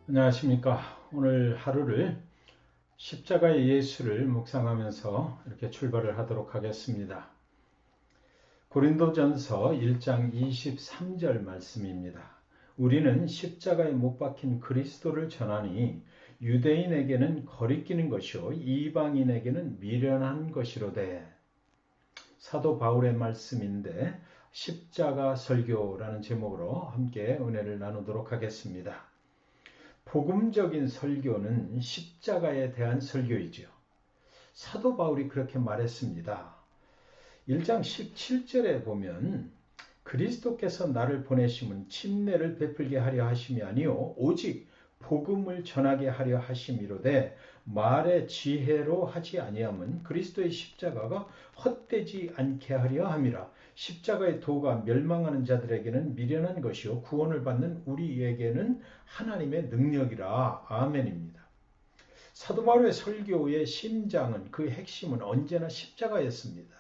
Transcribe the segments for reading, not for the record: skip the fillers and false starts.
안녕하십니까. 오늘 하루를 십자가의 예수를 묵상하면서 이렇게 출발을 하도록 하겠습니다. 고린도전서 1장 23절 말씀입니다. 우리는 십자가에 못 박힌 그리스도를 전하니 유대인에게는 거리끼는 것이요 이방인에게는 미련한 것이로되. 사도 바울의 말씀인데 십자가 설교라는 제목으로 함께 은혜를 나누도록 하겠습니다. 복음적인 설교는 십자가에 대한 설교이죠. 사도 바울이 그렇게 말했습니다. 1장 17절에 보면 그리스도께서 나를 보내심은 침례를 베풀게 하려 하심이 아니요 오직 복음을 전하게 하려 하심이로되 말의 지혜로 하지 아니함은 그리스도의 십자가가 헛되지 않게 하려 함이라. 십자가의 도가 멸망하는 자들에게는 미련한 것이요 구원을 받는 우리에게는 하나님의 능력이라. 아멘입니다. 사도 바울의 설교의 심장은, 그 핵심은 언제나 십자가였습니다.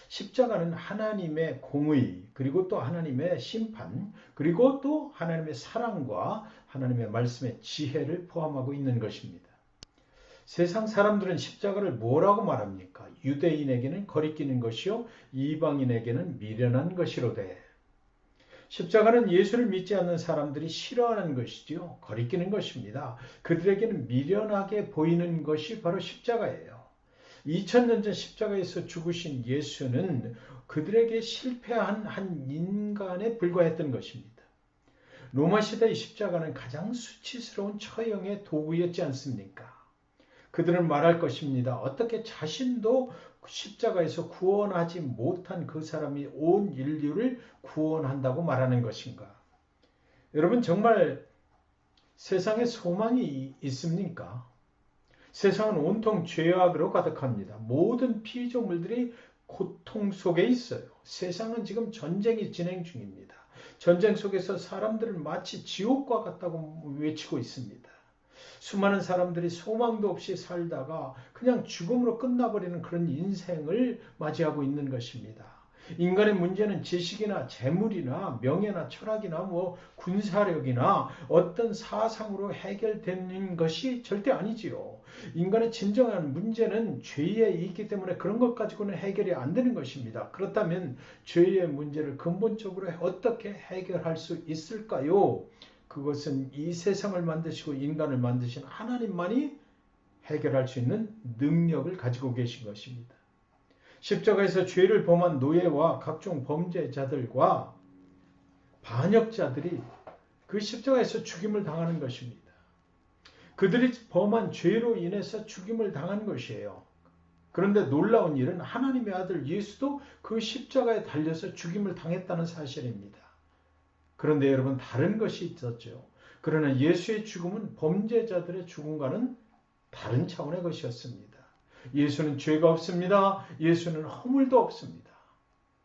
십자가는 하나님의 공의, 그리고 또 하나님의 심판, 그리고 또 하나님의 사랑과 하나님의 말씀의 지혜를 포함하고 있는 것입니다. 세상 사람들은 십자가를 뭐라고 말합니까? 유대인에게는 거리끼는 것이요 이방인에게는 미련한 것이로되. 십자가는 예수를 믿지 않는 사람들이 싫어하는 것이지요. 거리끼는 것입니다. 그들에게는 미련하게 보이는 것이 바로 십자가예요. 2000년 전 십자가에서 죽으신 예수는 그들에게 실패한 한 인간에 불과했던 것입니다. 로마 시대의 십자가는 가장 수치스러운 처형의 도구였지 않습니까? 그들은 말할 것입니다. 어떻게 자신도 십자가에서 구원하지 못한 그 사람이 온 인류를 구원한다고 말하는 것인가? 여러분, 정말 세상에 소망이 있습니까? 세상은 온통 죄악으로 가득합니다. 모든 피조물들이 고통 속에 있어요. 세상은 지금 전쟁이 진행 중입니다. 전쟁 속에서 사람들은 마치 지옥과 같다고 외치고 있습니다. 수많은 사람들이 소망도 없이 살다가 그냥 죽음으로 끝나버리는 그런 인생을 맞이하고 있는 것입니다. 인간의 문제는 지식이나 재물이나 명예나 철학이나 군사력이나 어떤 사상으로 해결되는 것이 절대 아니지요. 인간의 진정한 문제는 죄에 있기 때문에 그런 것 가지고는 해결이 안 되는 것입니다. 그렇다면 죄의 문제를 근본적으로 어떻게 해결할 수 있을까요? 그것은 이 세상을 만드시고 인간을 만드신 하나님만이 해결할 수 있는 능력을 가지고 계신 것입니다. 십자가에서 죄를 범한 노예와 각종 범죄자들과 반역자들이 그 십자가에서 죽임을 당하는 것입니다. 그들이 범한 죄로 인해서 죽임을 당한 것이에요. 그런데 놀라운 일은 하나님의 아들 예수도 그 십자가에 달려서 죽임을 당했다는 사실입니다. 그런데 여러분, 다른 것이 있었죠. 그러나 예수의 죽음은 범죄자들의 죽음과는 다른 차원의 것이었습니다. 예수는 죄가 없습니다. 예수는 허물도 없습니다.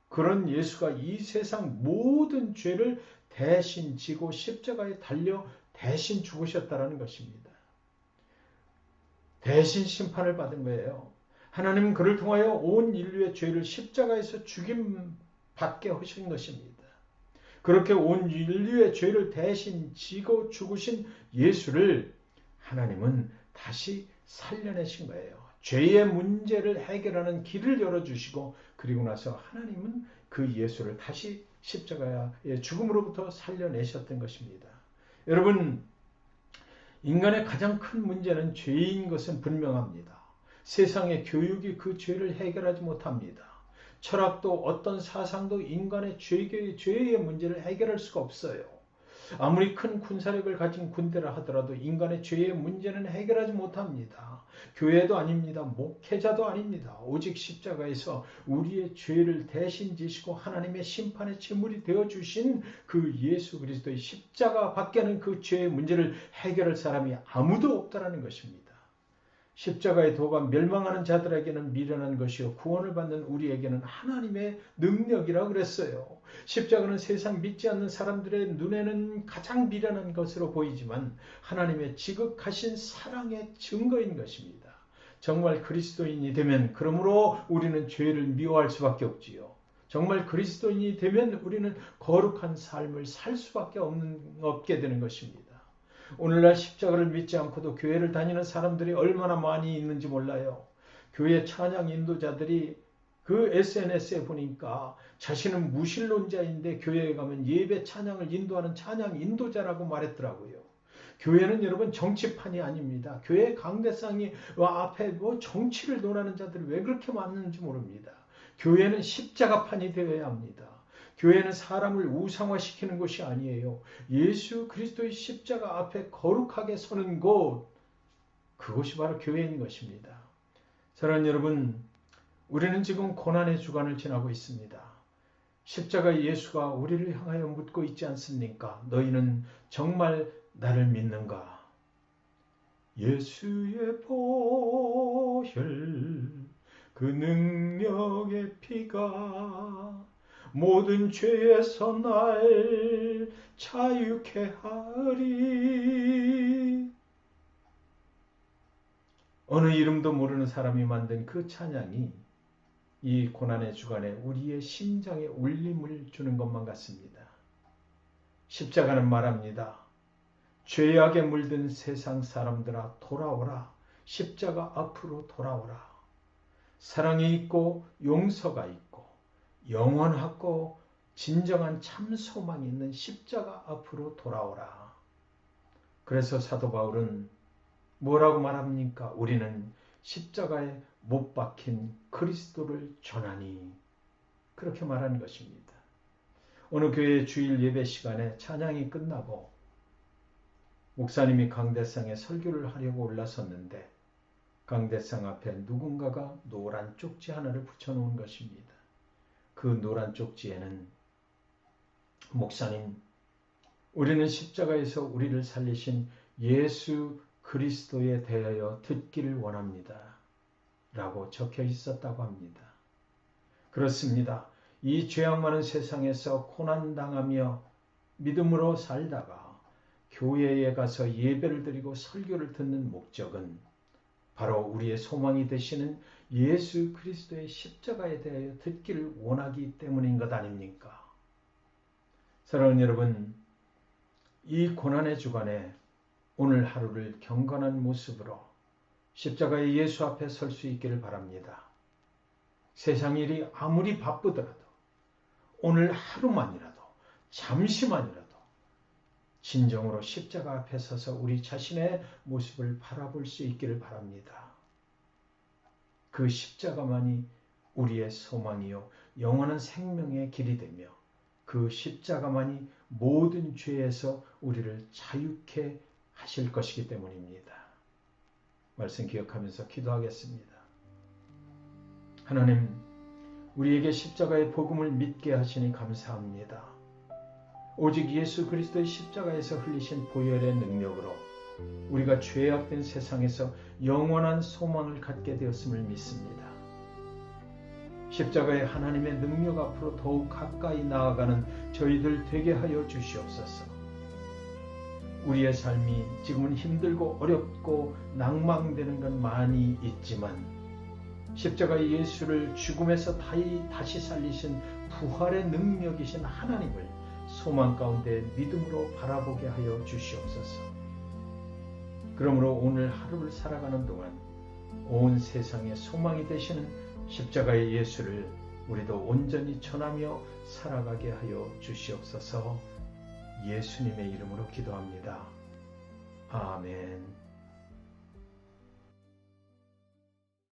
그런 예수가 이 세상 모든 죄를 대신 지고 십자가에 달려 대신 죽으셨다는 것입니다. 대신 심판을 받은 거예요. 하나님은 그를 통하여 온 인류의 죄를 십자가에서 죽임받게 하신 것입니다. 그렇게 온 인류의 죄를 대신 지고 죽으신 예수를 하나님은 다시 살려내신 거예요. 죄의 문제를 해결하는 길을 열어주시고, 그리고 나서 하나님은 그 예수를 다시 십자가의 죽음으로부터 살려내셨던 것입니다. 여러분, 인간의 가장 큰 문제는 죄인 것은 분명합니다. 세상의 교육이 그 죄를 해결하지 못합니다. 철학도 어떤 사상도 인간의 죄의 문제를 해결할 수가 없어요. 아무리 큰 군사력을 가진 군대라 하더라도 인간의 죄의 문제는 해결하지 못합니다. 교회도 아닙니다. 목회자도 아닙니다. 오직 십자가에서 우리의 죄를 대신 지시고 하나님의 심판의 제물이 되어주신 그 예수 그리스도의 십자가 밖에는 그 죄의 문제를 해결할 사람이 아무도 없다는 것입니다. 십자가의 도가 멸망하는 자들에게는 미련한 것이요 구원을 받는 우리에게는 하나님의 능력이라 그랬어요. 십자가는 세상 믿지 않는 사람들의 눈에는 가장 미련한 것으로 보이지만 하나님의 지극하신 사랑의 증거인 것입니다. 정말 그리스도인이 되면 그러므로 우리는 죄를 미워할 수밖에 없지요. 정말 그리스도인이 되면 우리는 거룩한 삶을 살 수밖에 없게 되는 것입니다. 오늘날 십자가를 믿지 않고도 교회를 다니는 사람들이 얼마나 많이 있는지 몰라요. 교회 찬양 인도자들이 그 SNS에 보니까 자신은 무신론자인데 교회에 가면 예배 찬양을 인도하는 찬양 인도자라고 말했더라고요. 교회는 여러분 정치판이 아닙니다. 교회 강대상이 앞에 정치를 논하는 자들이 왜 그렇게 많은지 모릅니다. 교회는 십자가판이 되어야 합니다. 교회는 사람을 우상화시키는 곳이 아니에요. 예수 그리스도의 십자가 앞에 거룩하게 서는 곳, 그곳이 바로 교회인 것입니다. 사랑하는 여러분, 우리는 지금 고난의 주간을 지나고 있습니다. 십자가 예수가 우리를 향하여 묻고 있지 않습니까? 너희는 정말 나를 믿는가? 예수의 보혈 그 능력의 피가 모든 죄에서 날 자유케 하리. 어느 이름도 모르는 사람이 만든 그 찬양이 이 고난의 주간에 우리의 심장에 울림을 주는 것만 같습니다. 십자가는 말합니다. 죄악에 물든 세상 사람들아 돌아오라. 십자가 앞으로 돌아오라. 사랑이 있고 용서가 있고 영원하고 진정한 참 소망이 있는 십자가 앞으로 돌아오라. 그래서 사도 바울은 뭐라고 말합니까? 우리는 십자가에 못 박힌 그리스도를 전하니, 그렇게 말하는 것입니다. 어느 교회 주일 예배 시간에 찬양이 끝나고 목사님이 강대상에 설교를 하려고 올라섰는데 강대상 앞에 누군가가 노란 쪽지 하나를 붙여놓은 것입니다. 그 노란 쪽지에는 목사님, 우리는 십자가에서 우리를 살리신 예수 그리스도에 대하여 듣기를 원합니다. 라고 적혀 있었다고 합니다. 그렇습니다. 이 죄악 많은 세상에서 고난당하며 믿음으로 살다가 교회에 가서 예배를 드리고 설교를 듣는 목적은 바로 우리의 소망이 되시는 예수 그리스도의 십자가에 대하여 듣기를 원하기 때문인 것 아닙니까? 사랑하는 여러분, 이 고난의 주간에 오늘 하루를 경건한 모습으로 십자가의 예수 앞에 설 수 있기를 바랍니다. 세상 일이 아무리 바쁘더라도 오늘 하루만이라도 잠시만이라도 진정으로 십자가 앞에 서서 우리 자신의 모습을 바라볼 수 있기를 바랍니다. 그 십자가만이 우리의 소망이요 영원한 생명의 길이 되며 그 십자가만이 모든 죄에서 우리를 자유케 하실 것이기 때문입니다. 말씀 기억하면서 기도하겠습니다. 하나님, 우리에게 십자가의 복음을 믿게 하시니 감사합니다. 오직 예수 그리스도의 십자가에서 흘리신 보혈의 능력으로 우리가 죄악된 세상에서 영원한 소망을 갖게 되었음을 믿습니다. 십자가의 하나님의 능력 앞으로 더욱 가까이 나아가는 저희들 되게 하여 주시옵소서. 우리의 삶이 지금은 힘들고 어렵고 낭망되는 건 많이 있지만 십자가의 예수를 죽음에서 다시 살리신 부활의 능력이신 하나님을 소망 가운데 믿음으로 바라보게 하여 주시옵소서. 그러므로 오늘 하루를 살아가는 동안 온 세상의 소망이 되시는 십자가의 예수를 우리도 온전히 전하며 살아가게 하여 주시옵소서. 예수님의 이름으로 기도합니다. 아멘.